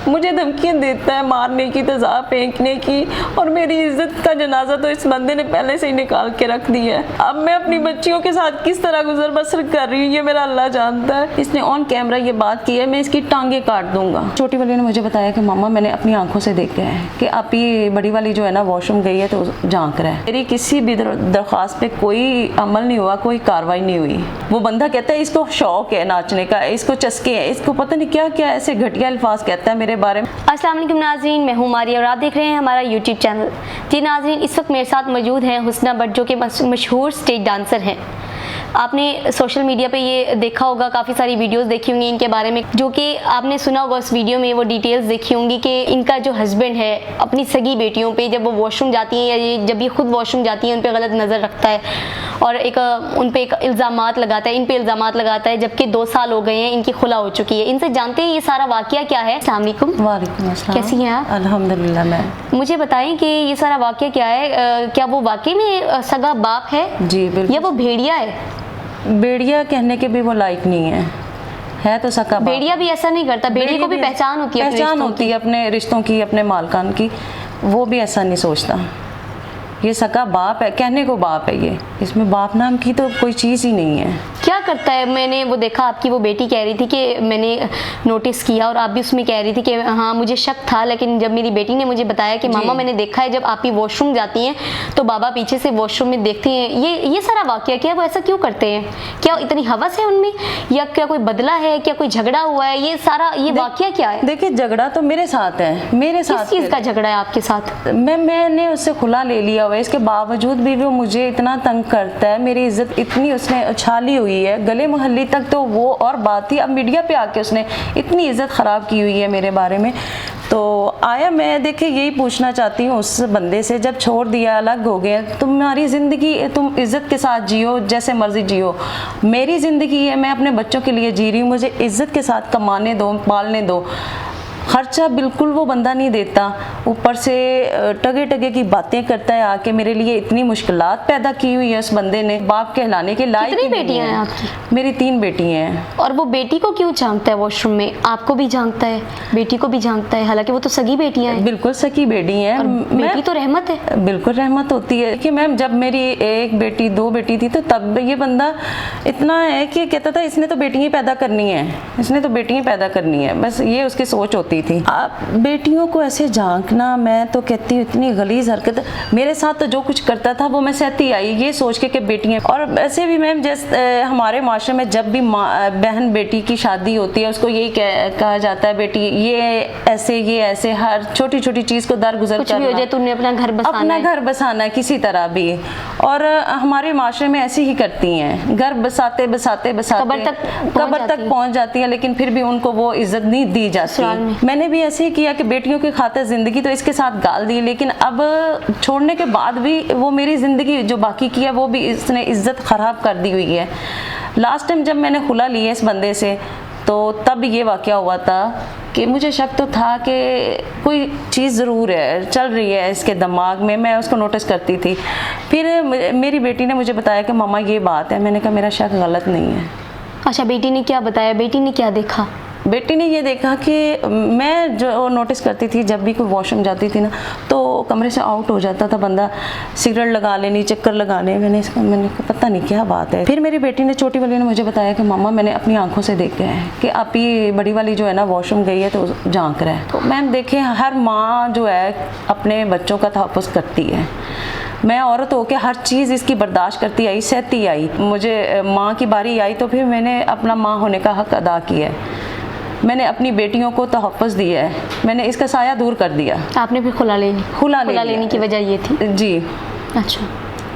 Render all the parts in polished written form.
मुझे धमकियाँ देता है मारने की, तेज़ाब फेंकने की, और मेरी इज्जत का जनाजा तो इस बंदे ने पहले से ही निकाल के रख दिया है। अब मैं अपनी बच्चियों के साथ किस तरह गुजर बसर कर रही हूँ ये मेरा अल्लाह जानता है। इसने ऑन कैमरा ये बात की है, मैं इसकी टांगे काट दूंगा। छोटी वाली ने मुझे बताया कि मामा मैंने अपनी आंखों से देखा है कि आप ये बड़ी वाली जो है ना वॉशरूम गई है तो झांक रहा है। मेरी किसी भी दरख्वास्त पे कोई अमल नहीं हुआ, कोई कार्रवाई नहीं हुई। वो बंदा कहता है इसको शौक है नाचने का, इसको चस्के है, इसको पता नहीं क्या क्या ऐसे घटिया अल्फाज कहता है मेरे बारे में। अस्सलाम वालेकुम नाज़रीन, मैं हूँ मारिया और आप देख रहे हैं हमारा यूट्यूब चैनल। जी नाज़रीन, इस वक्त मेरे साथ मौजूद हैं हुस्ना भट्ट जो कि मशहूर स्टेज डांसर हैं। आपने सोशल मीडिया पे ये देखा होगा, काफ़ी सारी वीडियोस देखी होंगी इनके बारे में, जो कि आपने सुना होगा उस वीडियो में वो डिटेल्स देखी होंगी कि इनका जो हस्बैंड है अपनी सगी बेटियों पे जब वो वॉशरूम जाती हैं या जब ये खुद वॉशरूम जाती हैं उन पे गलत नज़र रखता है और उन पे एक इल्ज़ामात लगाता है, इन पे इल्ज़ामात लगाता है, जबकि 2 साल हो गए हैं इनकी खुला हो चुकी है। इनसे जानते हैं ये सारा वाक़या क्या है। अस्सलाम वालेकुम। वालेकुम अस्सलाम। कैसी हैं आप? अल्हम्दुलिल्लाह। मैं मुझे बताएं कि ये सारा वाक़या क्या है, क्या वो वाकई में सगा बाप है? जी बिल्कुल। या वो भेड़िया है? भेड़िया कहने के भी वो लायक नहीं है तो सका बाप। भेड़िया भी ऐसा नहीं करता, भेड़िए को भी पहचान होती है, पहचान होती है अपने रिश्तों की, अपने मालकान की। वो भी ऐसा नहीं सोचता। ये सका बाप है, कहने को बाप है, ये इसमें बाप नाम की तो कोई चीज़ ही नहीं है। क्या करता है? मैंने वो देखा, आपकी वो बेटी कह रही थी कि मैंने नोटिस किया और आप भी उसमें कह रही थी कि हाँ मुझे शक था, लेकिन जब मेरी बेटी ने मुझे बताया कि मामा मैंने देखा है जब आप ही वॉशरूम जाती हैं तो बाबा पीछे से वॉशरूम में देखते हैं। ये सारा वाकया क्या है, वो ऐसा क्यों करते हैं? क्या इतनी हवस है उनमें या क्या कोई बदला है, क्या कोई झगड़ा हुआ है? ये सारा वाकया क्या है? देखिए झगड़ा तो मेरे साथ है। मेरे साथ किस चीज़ का झगड़ा है आपके साथ? मैंने उससे खुला ले लिया हुआ है, इसके बावजूद भी वो मुझे इतना तंग करता है। मेरी इज्जत इतनी उसने उछाली हुई है, गले मोहल्ले तक तो वो और बात थी, अब मीडिया पे आके उसने इतनी इज्जत ख़राब की हुई है मेरे बारे में। तो आया मैं देखिए यही पूछना चाहती हूँ उस बंदे से, जब छोड़ दिया, अलग हो गए, तुम्हारी ज़िंदगी तुम इज़्ज़त के साथ जियो, जैसे मर्ज़ी जियो। मेरी ज़िंदगी है, मैं अपने बच्चों के लिए जी रही हूँ, मुझे इज़्ज़त के साथ कमाने दो, पालने दो। खर्चा बिल्कुल वो बंदा नहीं देता, ऊपर से टगे टगे की बातें करता है आके। मेरे लिए इतनी मुश्किलात पैदा की हुई है उस बंदे ने, बाप कहलाने के लायक। कितनी बेटियां हैं आपकी? मेरी 3 बेटी हैं। और वो बेटी को क्यों झांकता है वॉशरूम में? आपको भी झांकता है, बेटी को भी झांकता है, हालांकि वो तो सगी बेटियां हैं। बिल्कुल सगी बेटी हैं। बेटी तो रहमत है। बिल्कुल रहमत होती है कि मैम जब मेरी 1 बेटी 2 बेटी थी तो तब ये बंदा इतना है कि कहता था इसने तो बेटियां पैदा करनी है, इसने तो बेटियां पैदा करनी है, बस ये उसकी सोच होती थी। आप बेटियों को ऐसे झांकना, मैं तो कहती हूँ इतनी गलीज हरकत। मेरे साथ तो जो कुछ करता था वो मैं सहती आई, ये सोच के कि बेटियां। और ऐसे भी मैम जैसे हमारे माशरे में जब भी बहन बेटी की शादी होती है उसको यही कहा जाता है बेटी ये ऐसे, हर छोटी छोटी चीज़ को दरगुजर कुछ भी हो जाए तूने अपना घर बसाना है किसी तरह भी। और हमारे माशरे में ऐसे ही करती हैं, घर बसाते कब्र तक पहुँच जाती है, लेकिन फिर भी उनको वो इज्जत नहीं दी जाती। मैंने भी ऐसे ही किया कि बेटियों की खातिर ज़िंदगी तो इसके साथ गाल दी, लेकिन अब छोड़ने के बाद भी वो मेरी ज़िंदगी जो बाकी की है वो भी इसने इज्जत ख़राब कर दी हुई है। लास्ट टाइम जब मैंने खुला लिया इस बंदे से तो तब ये वाक़या हुआ था कि मुझे शक तो था कि कोई चीज़ ज़रूर है, चल रही है इसके दिमाग में। मैं उसको नोटिस करती थी। फिर मेरी बेटी ने मुझे बताया कि मामा ये बात है। मैंने कहा मेरा शक गलत नहीं है। अच्छा, बेटी ने क्या बताया? बेटी ने क्या देखा? बेटी ने ये देखा कि मैं जो नोटिस करती थी जब भी कोई वॉशरूम जाती थी ना तो कमरे से आउट हो जाता था बंदा, सिगरेट लगा लेनी, चक्कर लगाने। मैंने कहा पता नहीं क्या बात है। फिर मेरी बेटी ने, छोटी वाली ने मुझे बताया कि मामा मैंने अपनी आंखों से देखा है कि आप ही बड़ी वाली जो है ना वॉशरूम गई है तो झांक रहा है। तो मैम देखें, हर माँ जो है अपने बच्चों का तहफ़्फ़ुज़ करती है। मैं औरत होकर हर चीज़ इसकी बर्दाश्त करती आई, सहती आई। मुझे माँ की बारी आई तो फिर मैंने अपना माँ होने का हक़ अदा किया है। मैंने अपनी बेटियों को तहफ़्फ़ुज़ दिया है, मैंने इसका साया दूर कर दिया। आपने फिर खुला लेने की वजह ये थी? जी। अच्छा,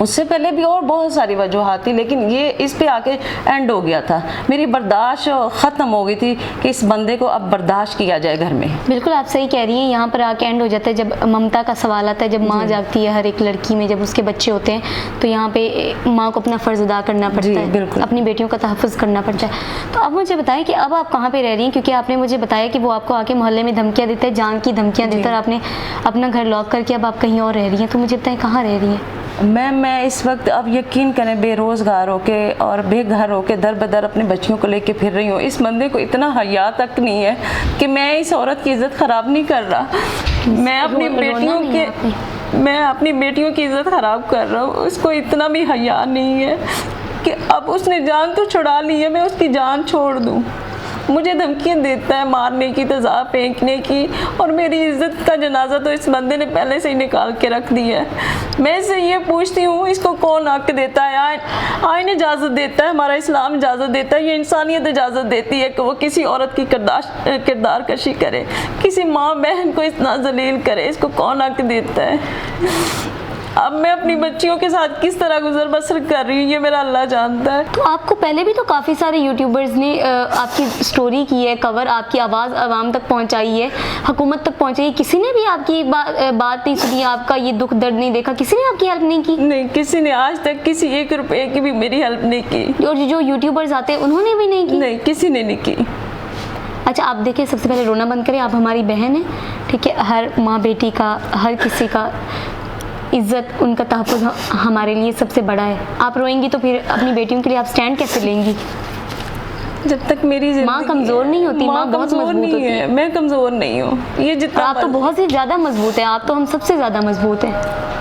उससे पहले भी और बहुत सारी वजूहात थी, लेकिन ये इस पे आके एंड हो गया था। मेरी बर्दाश्त ख़त्म हो गई थी कि इस बंदे को अब बर्दाश्त किया जाए घर में। बिल्कुल आप सही कह रही हैं, यहाँ पर आके एंड हो जाता है। जब ममता का सवाल आता है, जब माँ जागती है हर एक लड़की में, जब उसके बच्चे होते हैं तो यहाँ पे माँ को अपना फ़र्ज़ अदा करना पड़ता है, बिल्कुल अपनी बेटियों का तहफ़्फ़ुज़ करना पड़ता है। तो अब मुझे बताएं कि अब आप कहाँ पर रह रही हैं? क्योंकि आपने मुझे बताया कि वो आपको आके मोहल्ले में धमकियाँ देता है, जान की धमकियाँ देता है, और आपने अपना घर लॉक करके अब आप कहीं और रह रही हैं। तो मुझे बताएं कहाँ रह रही हैं? मैं इस वक्त अब यकीन करें बेरोज़गार होके और बेघर होके दर बदर अपने बच्चियों को लेके फिर रही हूँ। इस बंदे को इतना हया तक नहीं है कि मैं इस औरत की इज़्ज़त ख़राब नहीं कर रहा, मैं अपनी बेटियों की इज़्ज़त ख़राब कर रहा हूँ। उसको इतना भी हया नहीं है कि अब उसने जान तो छुड़ा ली है, मैं उसकी जान छोड़ दूँ। मुझे धमकियाँ देता है मारने की, तेज़ाब फेंकने की, और मेरी इज़्ज़त का जनाजा तो इस बंदे ने पहले से ही निकाल के रख दिया है। मैं इससे ये पूछती हूँ, इसको कौन हक देता है? आईन इजाज़त देता है, हमारा इस्लाम इजाज़त देता है, ये इंसानियत इजाज़त देती है कि वो किसी औरत की किरदार कशी करे, किसी माँ बहन को इतना जलील करे? इसको कौन हक देता है? अब मैं अपनी बच्चियों के साथ किस तरह गुजर बसर कर रही हूँ, ये मेरा अल्लाह जानता है। तो आपको पहले भी तो काफ़ी सारे यूट्यूबर्स ने आपकी स्टोरी की है कवर, आपकी आवाज़ आवाम तक पहुँचाई है, हुकूमत तक पहुँचाई है, किसी ने भी आपकी बात नहीं सुनी, आपका ये दुख दर्द नहीं देखा, किसी ने आपकी हेल्प नहीं की? नहीं, किसी ने आज तक किसी 1 रुपए की भी मेरी हेल्प नहीं की। और जो यूट्यूबर्स आते हैं उन्होंने भी नहीं की? नहीं, किसी ने नहीं की। अच्छा, आप देखिए, सबसे पहले रोना बंद करें, आप हमारी बहन हैं, ठीक है? हर माँ बेटी का, हर किसी का इज़्ज़त, उनका तहफ़्फ़ुज़ हमारे लिए सबसे बड़ा है। आप रोएंगी तो फिर अपनी बेटियों के लिए आप स्टैंड कैसे लेंगी? जब तक मेरी माँ कमज़ोर नहीं होती, माँ बहुत मजबूत होती है। मैं कमज़ोर नहीं हूँ, ये जितना आप तो बहुत ही ज़्यादा मजबूत हैं, आप तो हम सबसे ज़्यादा मजबूत हैं।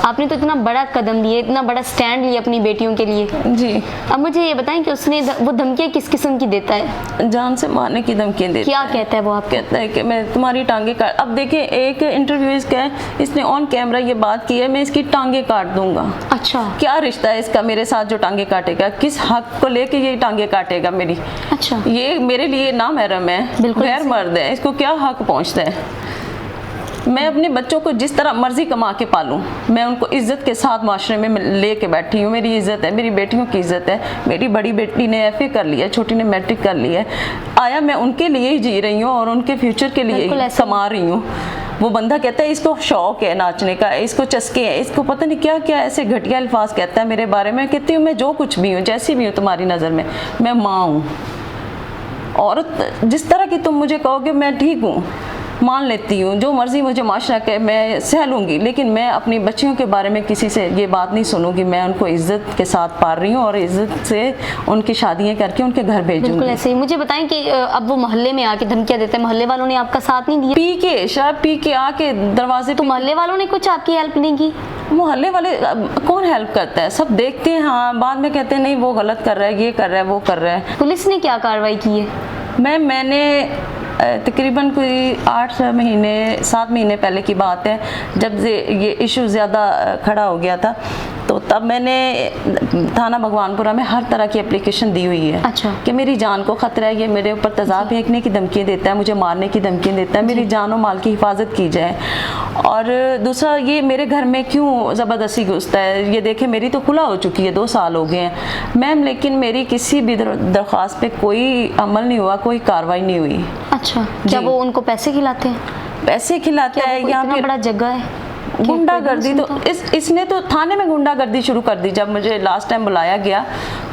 आपने तो इतना बड़ा कदम लिया, इतना बड़ा स्टैंड लिया अपनी बेटियों के लिए। जी। अब मुझे ये बताएं कि उसने वो धमकियाँ किस किस्म की देता है? जान से मारने की धमकियाँ देता क्या है। कहता है वो? आप कहता है कि मैं तुम्हारी टांगे काट, अब देखिए एक इंटरव्यू इसका है, इसने ऑन कैमरा ये बात की है, मैं इसकी टांगे काट दूंगा। अच्छा, क्या रिश्ता है इसका मेरे साथ जो टांगे काटेगा? किस हक को लेके ये टांगे काटेगा मेरी? अच्छा, ये मेरे लिए नामहरम है, बिल्कुल गैर मर्द है, इसको क्या हक पहुँचता है? मैं अपने बच्चों को जिस तरह मर्जी कमा के पालूं, मैं उनको इज्जत के साथ माशरे में ले के बैठी हूँ। मेरी इज्जत है, मेरी बेटियों की इज्जत है। मेरी बड़ी बेटी ने FA कर लिया, छोटी ने मैट्रिक कर लिया है। आया मैं उनके लिए ही जी रही हूँ और उनके फ्यूचर के लिए ही कमा रही हूँ। वो बंदा कहता है इसको शौक है नाचने का, इसको चस्के है, इसको पता नहीं क्या क्या ऐसे घटिया अल्फाज कहता है मेरे बारे में। कहती हूँ मैं जो कुछ भी हूँ, जैसी भी हूँ तुम्हारी नज़र में, मैं माँ हूँ। औरत जिस तरह की तुम मुझे कहोगे मैं ठीक हूँ, मान लेती हूँ, जो मर्ज़ी मुझे माशरा के मैं सह लूँगी, लेकिन मैं अपनी बच्चियों के बारे में किसी से ये बात नहीं सुनूंगी। मैं उनको इज़्ज़त के साथ पाल रही हूँ और इज़्ज़त से उनकी शादियाँ करके उनके घर भेजूँगी। बिल्कुल ऐसे ही। मुझे बताएं कि अब वो मोहल्ले में आके धमकियाँ देते हैं, मोहल्ले वालों ने आपका साथ नहीं दिया? पी के शराब पी के आके दरवाजे, तो मोहल्ले वालों ने कुछ आपकी हेल्प नहीं की? मोहल्ले वाले कौन हेल्प करता है? सब देखते हैं, हाँ, बाद में कहते हैं नहीं वो गलत कर रहा है, ये कर रहा है, वो कर रहा है। पुलिस ने क्या कार्रवाई की है? मैंने तकरीबन कोई 7 महीने पहले की बात है, जब ये इशू ज़्यादा खड़ा हो गया था, तो तब मैंने थाना भगवानपुरा में हर तरह की एप्लीकेशन दी हुई है। अच्छा। कि मेरी जान को ख़तरा है, ये मेरे ऊपर तेज़ाब फेंकने की धमकी देता है, मुझे मारने की धमकी देता है, मेरी जान और माल की हिफाजत की जाए। और दूसरा, ये मेरे घर में क्यों ज़बरदस्ती घुसता है? ये देखे मेरी तो खुला हो चुकी है, 2 साल हो गए हैं मैम, लेकिन मेरी किसी भी दरख्वास्त पे कोई अमल नहीं हुआ, कोई कार्रवाई नहीं हुई। अच्छा, क्या वो उनको पैसे खिलाते हैं? पैसे खिलाते हैं या फिर बड़ा जगह है गुंडागर्दी? तो इसने तो थाने में गुंडागर्दी शुरू कर दी। जब मुझे लास्ट टाइम बुलाया गया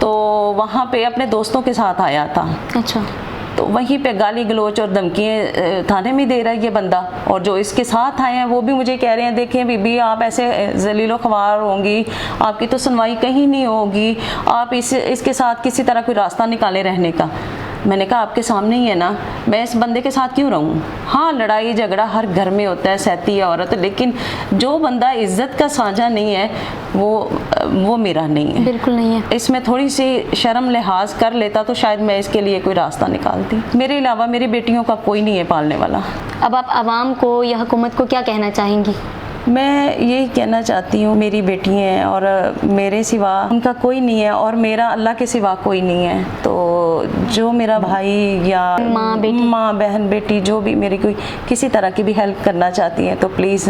तो वहाँ पे अपने दोस्तों के साथ आया था। अच्छा। तो वहीं पे गाली गलोच और धमकियाँ थाने में दे रहा है ये बंदा। और जो इसके साथ आए हैं वो भी मुझे कह रहे हैं देखें बीबी आप ऐसे जलीलो ख्वार होंगी, आपकी तो सुनवाई कहीं नहीं होगी, आप इसके साथ किसी तरह कोई रास्ता निकाले रहने का। मैंने कहा आपके सामने ही है ना, मैं इस बंदे के साथ क्यों रहूं? हाँ, लड़ाई झगड़ा हर घर में होता है, सहती है औरत, लेकिन जो बंदा इज्जत का साझा नहीं है वो मेरा नहीं है। बिल्कुल नहीं है। इसमें थोड़ी सी शर्म लिहाज कर लेता तो शायद मैं इसके लिए कोई रास्ता निकालती। मेरे अलावा मेरी बेटियों का कोई नहीं है पालने वाला। अब आप आवाम को या हुकूमत को क्या कहना चाहेंगी? मैं यही कहना चाहती हूँ, मेरी बेटी हैं और मेरे सिवा उनका कोई नहीं है और मेरा अल्लाह के सिवा कोई नहीं है। तो जो मेरा भाई या माँ बहन बेटी जो भी मेरी कोई किसी तरह की भी हेल्प करना चाहती हैं तो प्लीज़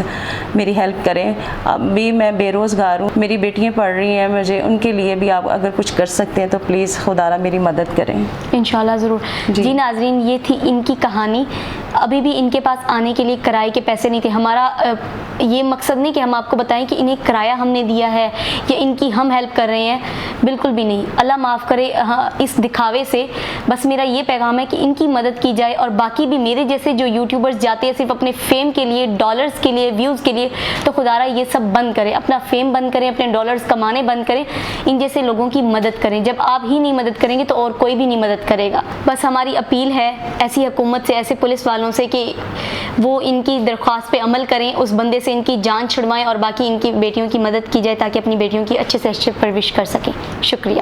मेरी हेल्प करें। अभी मैं बेरोज़गार हूँ, मेरी बेटियाँ पढ़ रही हैं, मुझे उनके लिए भी आप अगर कुछ कर सकते हैं तो प्लीज़ खुदारा मेरी मदद करें। इंशाल्लाह ज़रूर। जी नाज़रीन, ये थी इनकी कहानी। अभी भी इनके पास आने के लिए किराए के पैसे नहीं थे। हमारा ये मकसद नहीं कि हम आपको बताएं कि इन्हें किराया हमने दिया है या इनकी हम हेल्प कर रहे हैं, बिल्कुल भी नहीं। अल्लाह माफ़ करे इस दिखावे से। बस मेरा ये पैगाम है कि इनकी मदद की जाए, और बाकी भी मेरे जैसे जो यूट्यूबर्स जाते हैं सिर्फ अपने फेम के लिए, डॉलर्स के लिए, व्यूज़ के लिए, तो खुदारा ये सब बंद करें, अपना फेम बंद करें, अपने डॉलर्स कमाने बंद करें, इन जैसे लोगों की मदद करें। जब आप ही नहीं मदद करेंगे तो और कोई भी नहीं मदद करेगा। बस हमारी अपील है ऐसी हुकूमत से, ऐसे पुलिस वालों से कि वो इनकी दरख्वास्त पे अमल करें, उस बंदे से इनकी जान छुड़वाएं और बाकी इनकी बेटियों की मदद की जाए ताकि अपनी बेटियों की अच्छे से अच्छे परवरिश कर सकें। शुक्रिया।